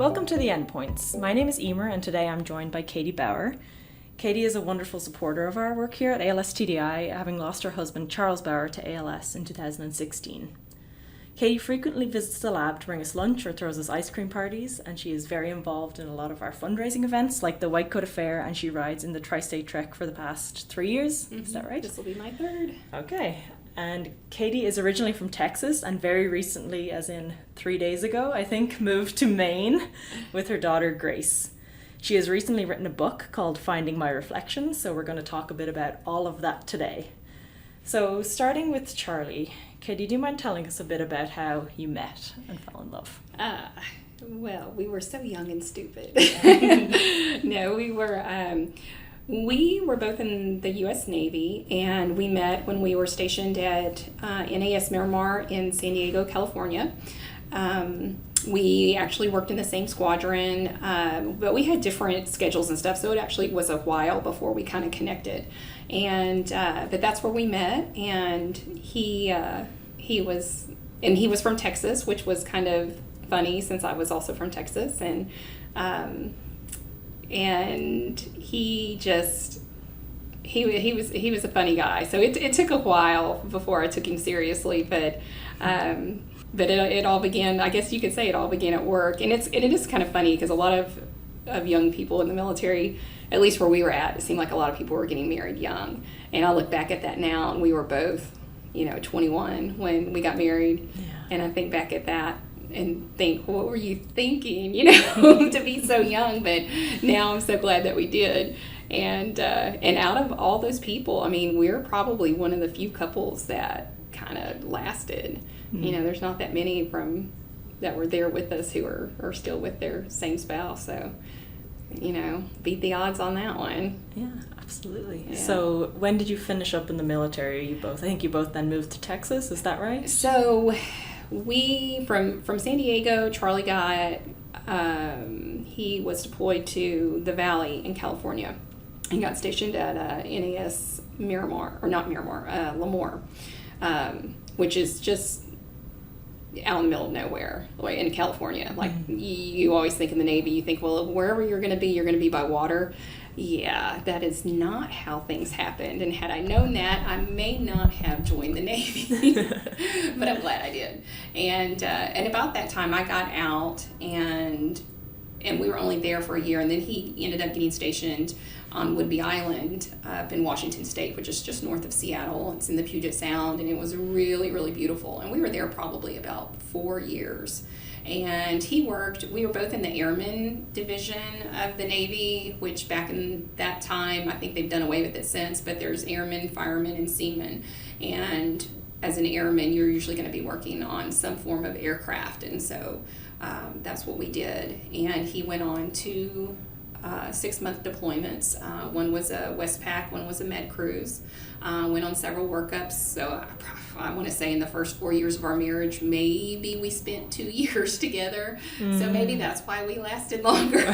Welcome to The Endpoints. My name is Emer, and today I'm joined by Katie Bauer. Katie is a wonderful supporter of our work here at ALS TDI, having lost her husband Charles Bauer to ALS in 2016. Katie frequently visits the lab to bring us lunch or throws us ice cream parties, and she is very involved in a lot of our fundraising events like the White Coat Affair, and she rides in the Tri-State Trek for the past 3 years. Mm-hmm. Is that right? This will be my third. Okay. And Katie is originally from Texas and very recently, as in 3 days ago, I think, moved to Maine with her daughter Grace. She has recently written a book called Finding My Reflections, so we're going to talk a bit about all of that today. So starting with Charlie, Katie, do you mind telling us a bit about how you met and fell in love? Well, we were so young and stupid. No, we were both in the U.S. Navy, and we met when we were stationed at NAS Miramar in San Diego, California. We actually worked in the same squadron, but we had different schedules and stuff, so it actually was a while before we kind of connected. And but that's where we met, and he was from Texas, which was kind of funny since I was also from Texas, and he was a funny guy. So it took a while before I took him seriously, but it all began, I guess you could say it all began at work. And it is kind of funny because a lot of young people in the military, at least where we were at, it seemed like a lot of people were getting married young. And I look back at that now, and we were both, 21 when we got married. Yeah. And I think back at that and think, what were you thinking, to be so young? But now I'm so glad that we did. And out of all those people, I mean, we're probably one of the few couples that kind of lasted. Mm-hmm. There's not that many that were there with us who are still with their same spouse. So, beat the odds on that one. Yeah, absolutely. Yeah. So when did you finish up in the military? I think you both then moved to Texas, is that right? So we, from San Diego, Charlie got, he was deployed to the Valley in California. He got stationed at NAS Miramar, or not Miramar, Lemoore, which is just out in the middle of nowhere, like in California. Like, you always think in the Navy, you think, well, wherever you're going to be by water. Yeah, that is not how things happened. And had I known that, I may not have joined the Navy. But I'm glad I did. And about that time, I got out, and we were only there for a year. And then he ended up getting stationed on Whidbey Island up in Washington State, which is just north of Seattle. It's in the Puget Sound, and it was really, really beautiful. And we were there probably about 4 years. And we were both in the Airmen Division of the Navy, which back in that time, I think they've done away with it since, but there's airmen, firemen, and seamen. And as an airman, you're usually going to be working on some form of aircraft. And so that's what we did. And he went on to 6-month deployments. One was a Westpac, one was a Med Cruise. Went on several workups. So I want to say in the first 4 years of our marriage, maybe we spent 2 years together. So maybe that's why we lasted longer.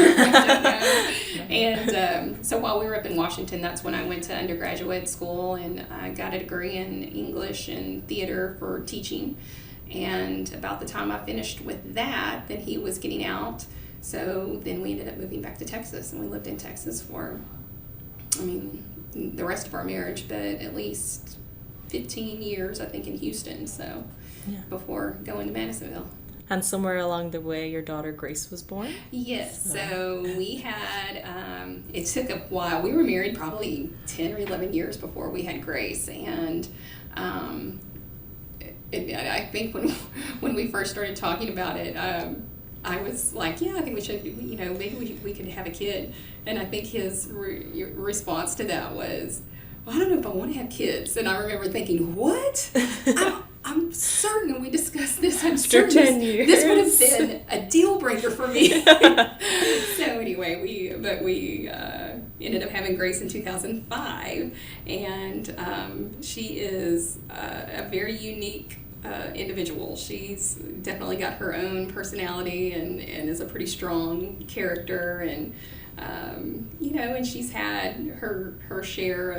And so while we were up in Washington, that's when I went to undergraduate school, and I got a degree in English and theater for teaching. And about the time I finished with that, then he was getting out. So then we ended up moving back to Texas, and we lived in Texas for, the rest of our marriage, but at least 15 years, I think, in Houston, so yeah, before going to Madisonville. And somewhere along the way, your daughter Grace was born? Yes, so we had, it took a while. We were married probably 10 or 11 years before we had Grace, and I think when we first started talking about it, I was like, yeah, I think we should, maybe we could have a kid. And I think his response to that was, well, I don't know if I want to have kids. And I remember thinking, what? I'm certain we discussed this. I'm certain 10 years. This would have been a deal breaker for me. So anyway, we ended up having Grace in 2005. And she is a very unique individual. She's definitely got her own personality and is a pretty strong character, and and she's had her share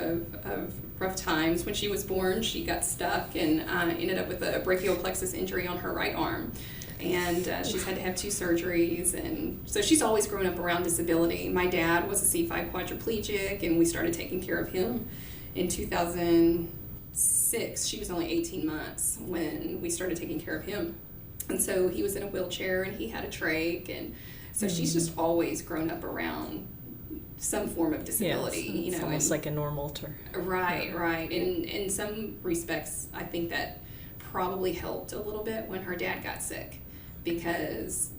of rough times. When she was born, she got stuck and ended up with a brachial plexus injury on her right arm. And she's had to have 2 surgeries, and so she's always grown up around disability. My dad was a C5 quadriplegic, and we started taking care of him in 2006. She was only 18 months when we started taking care of him. And so he was in a wheelchair, and he had a trach, and so she's just always grown up around some form of disability. Yes, it's almost like a normal term. Right. And in some respects, I think that probably helped a little bit when her dad got sick, because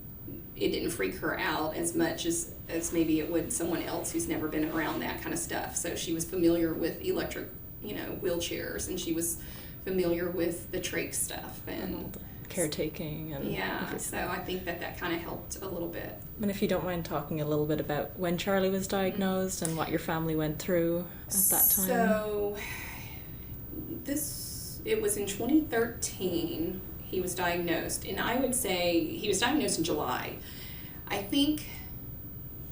it didn't freak her out as much as maybe it would someone else who's never been around that kind of stuff. So she was familiar with electric, wheelchairs, and she was familiar with the trach stuff and caretaking and everything. So I think that kind of helped a little bit. And if you don't mind talking a little bit about when Charlie was diagnosed and what your family went through at that time. So it was in 2013 he was diagnosed, and I would say he was diagnosed in July. I think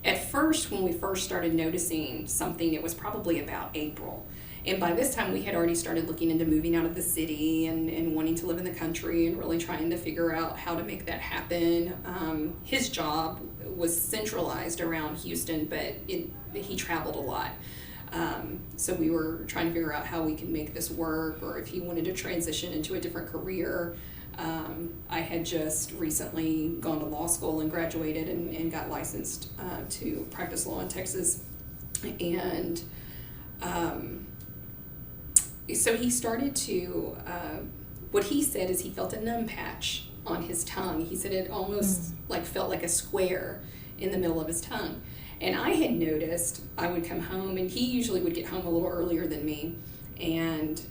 at first, when we first started noticing something, it was probably about April. And by this time, we had already started looking into moving out of the city and wanting to live in the country and really trying to figure out how to make that happen. His job was centralized around Houston, but he traveled a lot. So we were trying to figure out how we could make this work, or if he wanted to transition into a different career. I had just recently gone to law school and graduated and got licensed to practice law in Texas. And so he started to, what he said is he felt a numb patch on his tongue. He said it almost felt like a square in the middle of his tongue. And I had noticed, I would come home, and he usually would get home a little earlier than me, and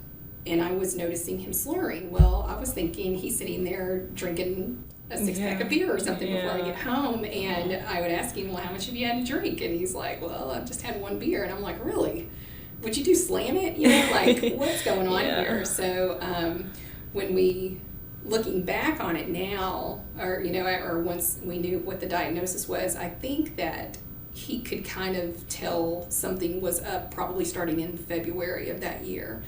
I was noticing him slurring. Well, I was thinking he's sitting there drinking a 6-pack of beer or something before I get home, and I would ask him, well, how much have you had to drink? And he's like, well, I've just had 1 beer. And I'm like, really? Would you slam it? What's going on here? So when we, looking back on it now, or once we knew what the diagnosis was, I think that he could kind of tell something was up probably starting in February of that year.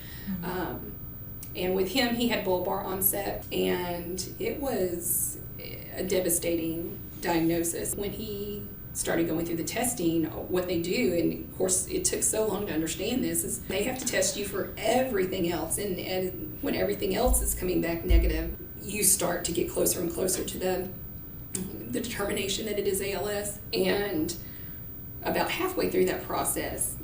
And with him, he had bulbar onset, and it was a devastating diagnosis. When he started going through the testing, what they do, and of course it took so long to understand this, is they have to test you for everything else, and when everything else is coming back negative, you start to get closer and closer to the determination that it is ALS. And about halfway through that process,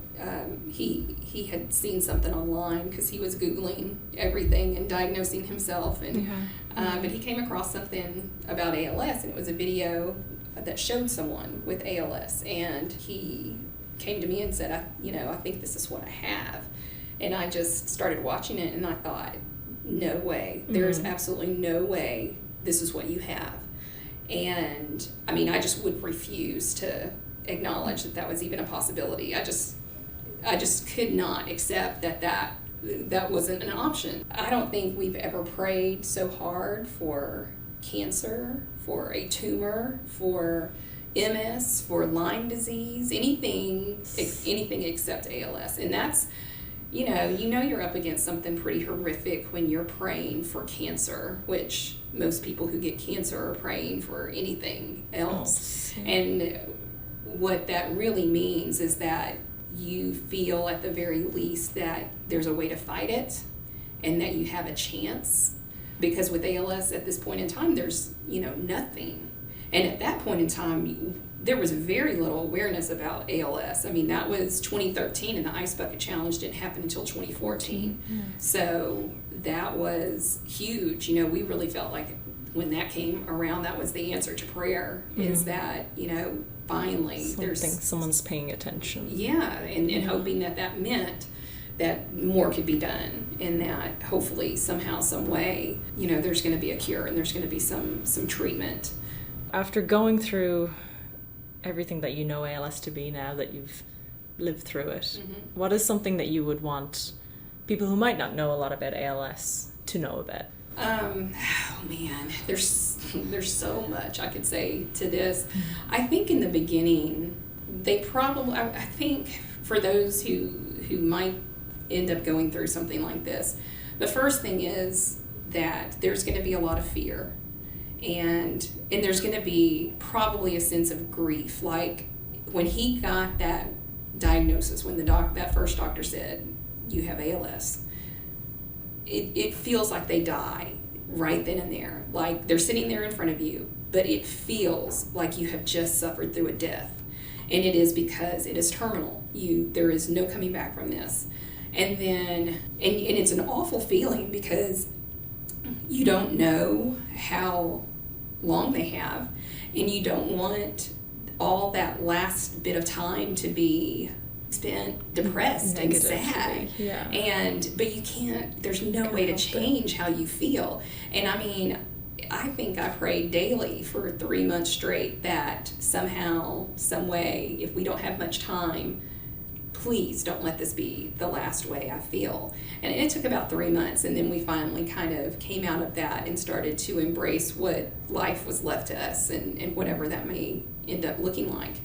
he had seen something online because he was Googling everything and diagnosing himself, and but he came across something about ALS, and it was a video that showed someone with ALS, and he came to me and said, I think this is what I have. And I just started watching it, and I thought, no way, there's absolutely no way this is what you have. And I just would refuse to acknowledge that was even a possibility. I just could not accept that wasn't an option. I don't think we've ever prayed so hard for cancer, for a tumor, for MS, for Lyme disease, anything except ALS. And that's, you're up against something pretty horrific when you're praying for cancer, which most people who get cancer are praying for anything else. And what that really means is that you feel at the very least that there's a way to fight it and that you have a chance. Because with ALS at this point in time, there's, nothing. And at that point in time, there was very little awareness about ALS. That was 2013, and the Ice Bucket Challenge didn't happen until 2014. So that was huge. We really felt like when that came around, that was the answer to prayer, is that, finally someone's paying attention. And hoping that meant that more could be done, and that hopefully somehow, some way, there's going to be a cure and there's going to be some treatment. After going through everything that you know ALS to be now, that you've lived through it, what is something that you would want people who might not know a lot about ALS to know about? There's so much I could say to this. I think in the beginning, I think for those who might end up going through something like this, the first thing is that there's going to be a lot of fear. and there's going to be probably a sense of grief. Like when he got that diagnosis, when that first doctor said, you have ALS, it feels like they die right then and there. Like they're sitting there in front of you, but it feels like you have just suffered through a death. And it is because it is terminal. There is no coming back from this. And then, and it's an awful feeling because you don't know how long they have, and you don't want all that last bit of time to be spent depressed and sad. Yeah. But you can't, there's no way to change how you feel. And I mean, I think I prayed daily for 3 months straight that somehow, some way, if we don't have much time, please don't let this be the last way I feel. And it took about 3 months, and then we finally kind of came out of that and started to embrace what life was left to us and whatever that may end up looking like.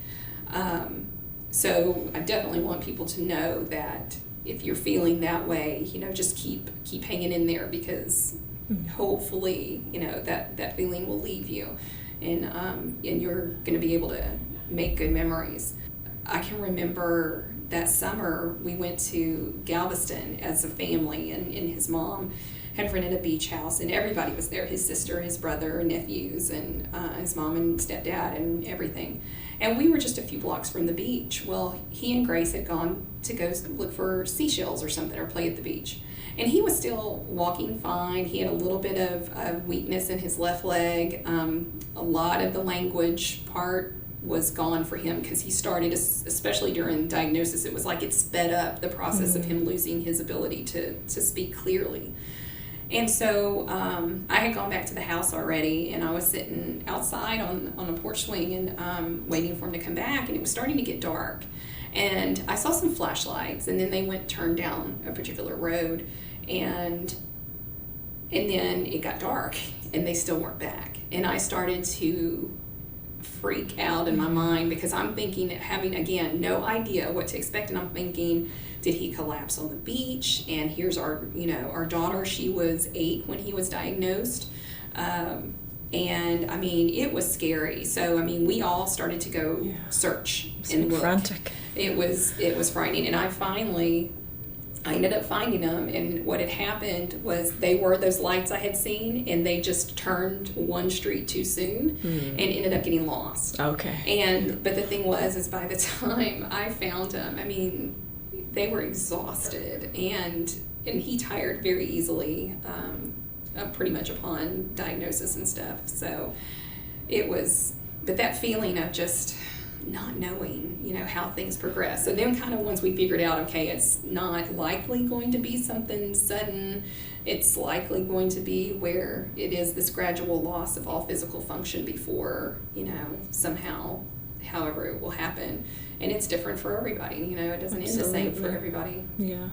So I definitely want people to know that if you're feeling that way, just keep hanging in there, because hopefully, that feeling will leave you, and you're going to be able to make good memories. I can remember that summer we went to Galveston as a family, and his mom had rented a beach house, and everybody was there, his sister, his brother, nephews, and his mom and stepdad and everything. And we were just a few blocks from the beach. Well, he and Grace had gone to go look for seashells or something, or play at the beach. And he was still walking fine. He had a little bit of weakness in his left leg. A lot of the language part was gone for him because he started, especially during diagnosis, it was like it sped up the process of him losing his ability to speak clearly. And so I had gone back to the house already, and I was sitting outside on a porch swing and waiting for him to come back, and it was starting to get dark. And I saw some flashlights, and then they turned down a particular road, and then it got dark, and they still weren't back. And I started to freak out in my mind because I'm thinking, having, again, no idea what to expect, and I'm thinking, did he collapse on the beach? And here's our daughter, she was 8 when he was diagnosed. And I mean, it was scary. So, I mean, we all started to go search and look. Frantic. It was frightening. And I ended up finding them, and what had happened was they were those lights I had seen, and they just turned one street too soon and ended up getting lost. Okay. But the thing is by the time I found them, I mean, they were exhausted, and he tired very easily, pretty much upon diagnosis and stuff. So it was, but that feeling of just not knowing, how things progress. So then kind of once we figured out, okay, it's not likely going to be something sudden. It's likely going to be where it is this gradual loss of all physical function before, somehow, however it will happen. And it's different for everybody, it doesn't end the same for everybody. Yeah.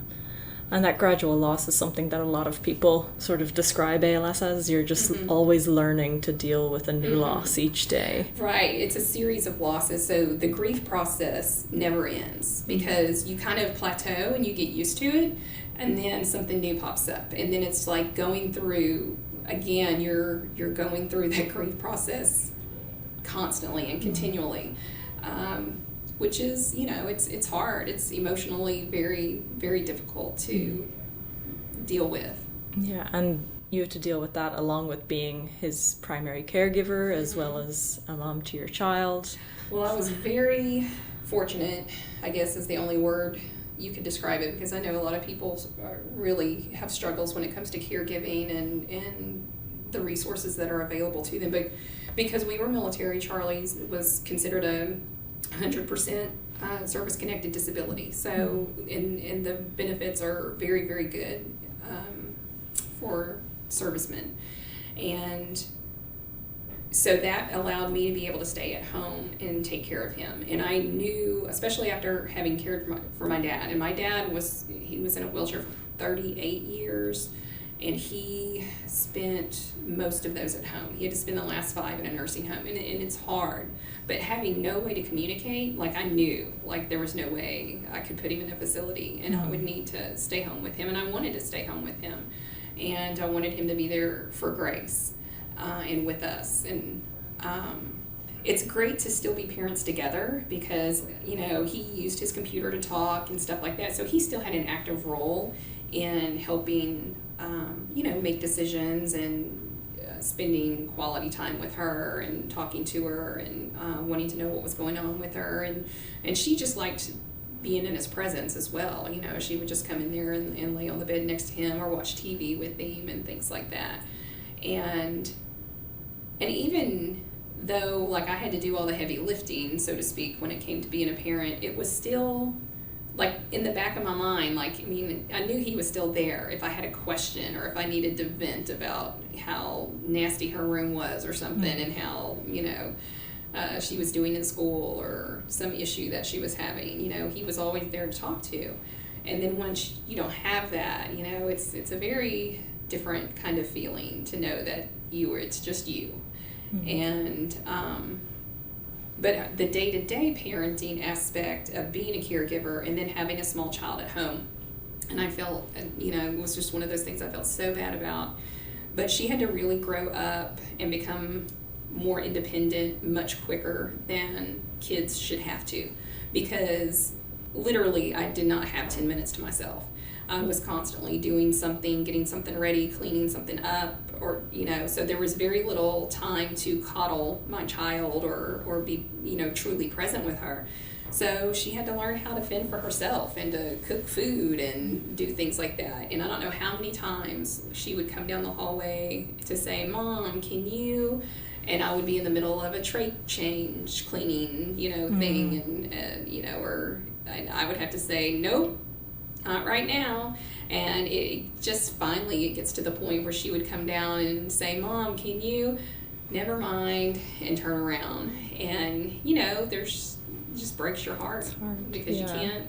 And that gradual loss is something that a lot of people sort of describe ALS as. You're just always learning to deal with a new loss each day. Right. It's a series of losses. So the grief process never ends because you kind of plateau and you get used to it, and then something new pops up. And then it's like going through, again, you're going through that grief process constantly and continually. Which is, it's hard. It's emotionally very, very difficult to deal with. Yeah, and you have to deal with that along with being his primary caregiver as well as a mom to your child. Well, I was very fortunate, I guess is the only word you could describe it, because I know a lot of people really have struggles when it comes to caregiving and the resources that are available to them. But because we were military, Charlie was considered a 100% service-connected disability. So, and the benefits are very, very good for servicemen. And so that allowed me to be able to stay at home and take care of him. And I knew, especially after having cared for my dad, and my dad was in a wheelchair for 38 years, and he spent most of those at home. He had to spend the last 5 in a nursing home, and it's hard. But having no way to communicate, like I knew, like there was no way I could put him in a facility, and I would need to stay home with him, and I wanted to stay home with him, and I wanted him to be there for Grace. and with us. And it's great to still be parents together because, you know, he used his computer to talk and stuff like that. So he still had an active role in helping, you know, make decisions and spending quality time with her and talking to her and wanting to know what was going on with her. And she just liked being in his presence as well. You know, she would just come in there and lay on the bed next to him or watch TV with him and things like that. And even though, like, I had to do all the heavy lifting, so to speak, when it came to being a parent, it was still, like, in the back of my mind, like, I mean, I knew he was still there if I had a question or if I needed to vent about how nasty her room was or something and how, you know, she was doing in school or some issue that she was having. You know, he was always there to talk to. And then once you don't have that, you know, it's a very different kind of feeling to know that it's just you. And but the day-to-day parenting aspect of being a caregiver and then having a small child at home, and I felt, you know, it was just one of those things I felt so bad about. But she had to really grow up and become more independent much quicker than kids should have to, because literally I did not have 10 minutes to myself. I was constantly doing something, getting something ready, cleaning something up, or, you know, so there was very little time to coddle my child or be, you know, truly present with her. So she had to learn how to fend for herself and to cook food and do things like that. And I don't know how many times she would come down the hallway to say, "Mom, can you?" And I would be in the middle of a tray change, cleaning, you know, thing, and you know, or I would have to say, "Nope, not right now." And it just finally, it gets to the point where she would come down and say, "Mom, can you?" "Never mind," and turn around. And, you know, it just breaks your heart because you can't,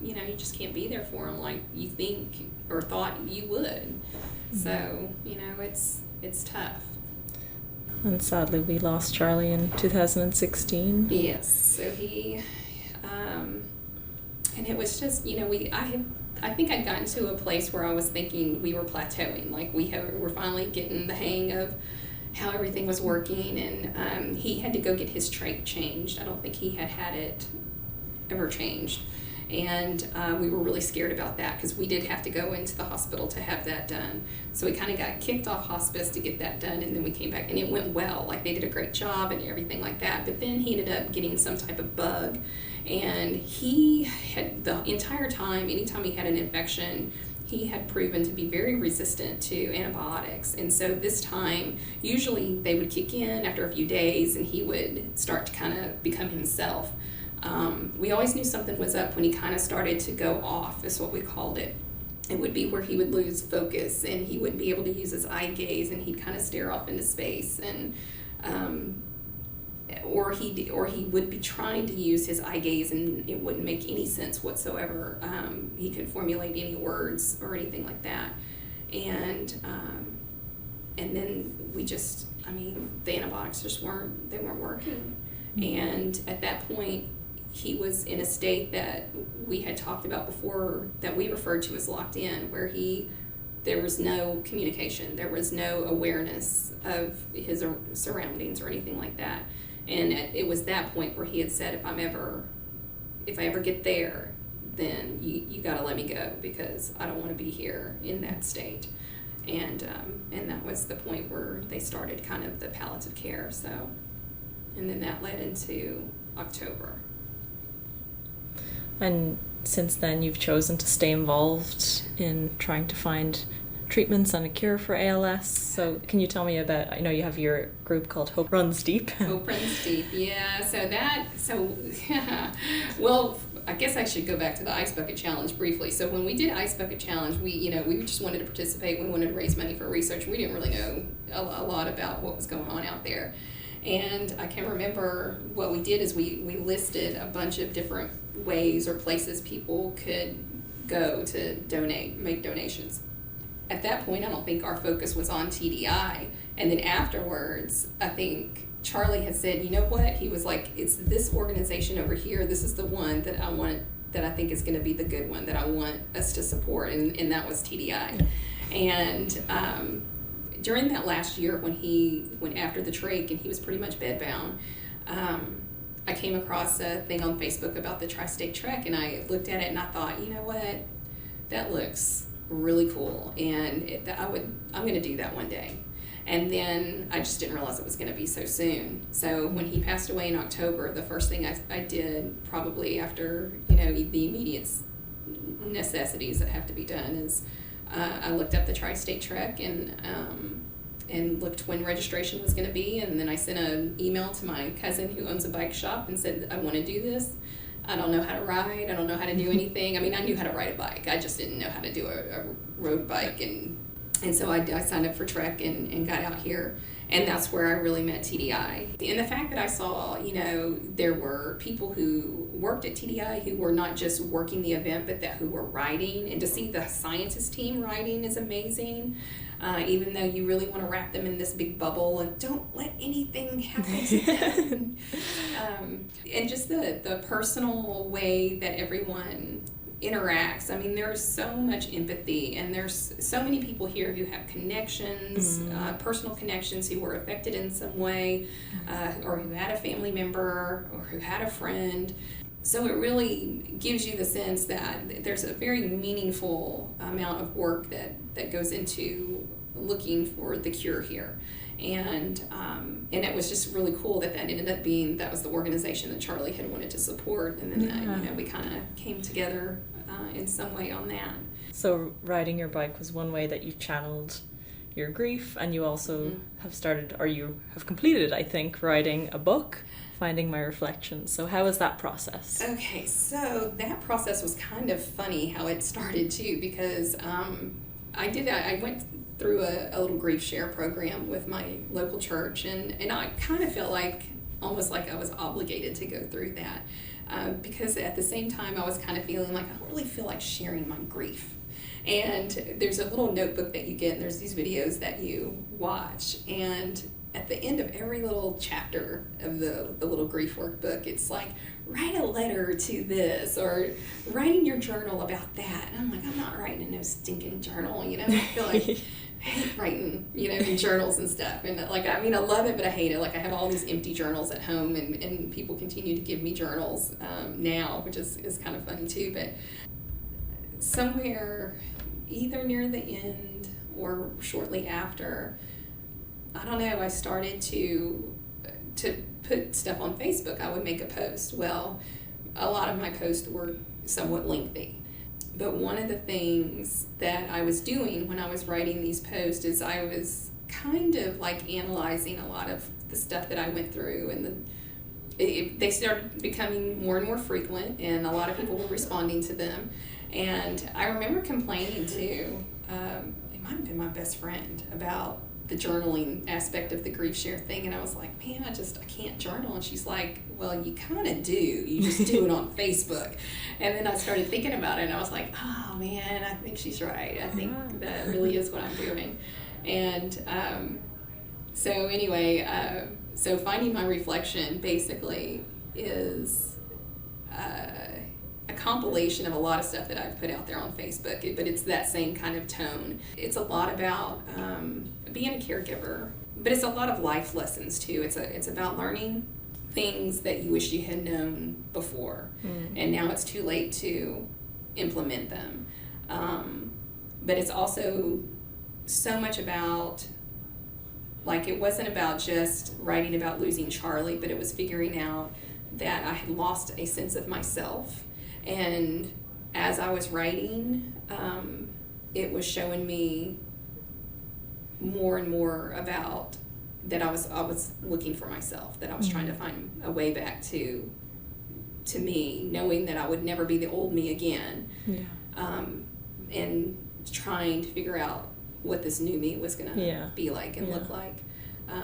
you know, you just can't be there for them like you think or thought you would. So, you know, it's tough. And sadly, we lost Charlie in 2016. Yes. So he, and it was just, you know, I think I'd gotten to a place where I was thinking we were plateauing, like we're finally getting the hang of how everything was working, and he had to go get his trach changed. I don't think he had it ever changed, and we were really scared about that because we did have to go into the hospital to have that done. So we kind of got kicked off hospice to get that done, and then we came back, and it went well. Like, they did a great job and everything like that, but then he ended up getting some type of bug, and he had, the entire time, anytime he had an infection, he had proven to be very resistant to antibiotics. And so this time, usually they would kick in after a few days and he would start to kind of become himself. We always knew something was up when he kind of started to go off, is what we called it. It would be where he would lose focus and he wouldn't be able to use his eye gaze, and he'd kind of stare off into space, and or he would be trying to use his eye gaze and it wouldn't make any sense whatsoever. He couldn't formulate any words or anything like that. And then we just, I mean, the antibiotics just weren't working. And at that point, he was in a state that we had talked about before that we referred to as locked in, where there was no communication, there was no awareness of his surroundings or anything like that. And it was that point where he had said, if I ever get there, then you got to let me go, because I don't want to be here in that state. And that was the point where they started kind of the palliative care. So, and then that led into October. And since then, you've chosen to stay involved in trying to find treatments and a cure for ALS. So can you tell me about, I know you have your group called Hope Runs Deep. Hope Runs Deep, yeah. Well, I guess I should go back to the Ice Bucket Challenge briefly. So when we did Ice Bucket Challenge, we just wanted to participate. We wanted to raise money for research. We didn't really know a lot about what was going on out there. And I can remember what we did is we listed a bunch of different ways or places people could go to make donations. At that point, I don't think our focus was on TDI. And then afterwards, I think Charlie had said, you know what? He was like, it's this organization over here. This is the one that I think is going to be the good one that I want us to support. And that was TDI. And during that last year when he went after the trach and he was pretty much bedbound, I came across a thing on Facebook about the tri-state trek, and I looked at it and I thought, you know what, that looks really cool, and I'm going to do that one day. And then I just didn't realize it was going to be so soon. So when he passed away in October, the first thing I did, probably after the immediate necessities that have to be done, is I looked up the tri-state trek and looked when registration was going to be, and then I sent an email to my cousin who owns a bike shop and said, I want to do this. I don't know how to ride. I don't know how to do anything. I mean, I knew how to ride a bike. I just didn't know how to do a road bike. And so I signed up for Trek and got out here. And that's where I really met TDI. And the fact that I saw, there were people who worked at TDI who were not just working the event, but who were riding. And to see the scientist team riding is amazing. Even though you really want to wrap them in this big bubble and don't let anything happen to them. And just the personal way that everyone interacts. I mean, there's so much empathy, and there's so many people here who have connections, personal connections, who were affected in some way, or who had a family member, or who had a friend. So it really gives you the sense that there's a very meaningful amount of work that goes into looking for the cure here. And it was just really cool that ended up being, that was the organization that Charlie had wanted to support. And then, we kind of came together in some way on that. So riding your bike was one way that you channeled your grief, and you also have started, or you have completed, I think, writing a book, Finding My Reflections. So how was that process? Okay, so that process was kind of funny how it started too, because I went through a little grief share program with my local church, and I kind of felt almost like I was obligated to go through that, because at the same time I was kind of feeling like I don't really feel like sharing my grief. And there's a little notebook that you get, and there's these videos that you watch, and at the end of every little chapter of the little grief workbook, it's like, write a letter to this, or write in your journal about that. And I'm like, I'm not writing in no stinking journal, I feel like I hate writing, in journals and stuff. And I love it, but I hate it. I have all these empty journals at home, and people continue to give me journals now, which is kind of funny too. But somewhere, either near the end or shortly after, I don't know, I started to put stuff on Facebook. I would make a post. Well, a lot of my posts were somewhat lengthy. But one of the things that I was doing when I was writing these posts is I was kind of analyzing a lot of the stuff that I went through, and they started becoming more and more frequent, and a lot of people were responding to them. And I remember complaining to, it might have been my best friend, about the journaling aspect of the grief share thing, and I was like, man, I can't journal. And she's like, well, you kind of do, you just do it on Facebook. And then I started thinking about it, and I was like, oh man, I think she's right. I think that really is what I'm doing. And so anyway, so Finding My Reflection basically is a compilation of a lot of stuff that I've put out there on Facebook, but it's that same kind of tone. It's a lot about being a caregiver, but it's a lot of life lessons too. It's about learning things that you wish you had known before, and now it's too late to implement them. But it's also so much about, it wasn't about just writing about losing Charlie, but it was figuring out that I had lost a sense of myself. And as I was writing, it was showing me more and more about that I was looking for myself, that I was trying to find a way back to me, knowing that I would never be the old me again, and trying to figure out what this new me was going to be like and look like.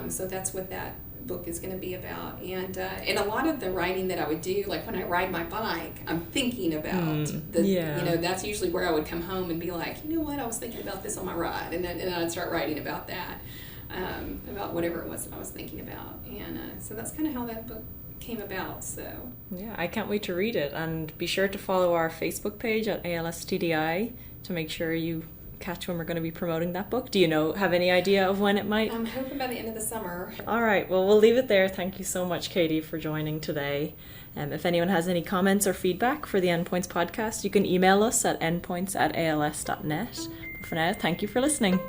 So that's what that book is going to be about. And a lot of the writing that I would do, when I ride my bike, I'm thinking about that's usually where I would come home and be like, you know what, I was thinking about this on my ride, and then I'd start writing about that, about whatever it was that I was thinking about. And so that's kind of how that book came about. So I can't wait to read it, and be sure to follow our Facebook page at ALS TDI to make sure you catch when we're going to be promoting that book? Do you have any idea of when it might? I'm hoping by the end of the summer. All right, well, we'll leave it there. Thank you so much, Katie, for joining today. If anyone has any comments or feedback for the Endpoints podcast, you can email us at endpoints@als.net. But for now, thank you for listening.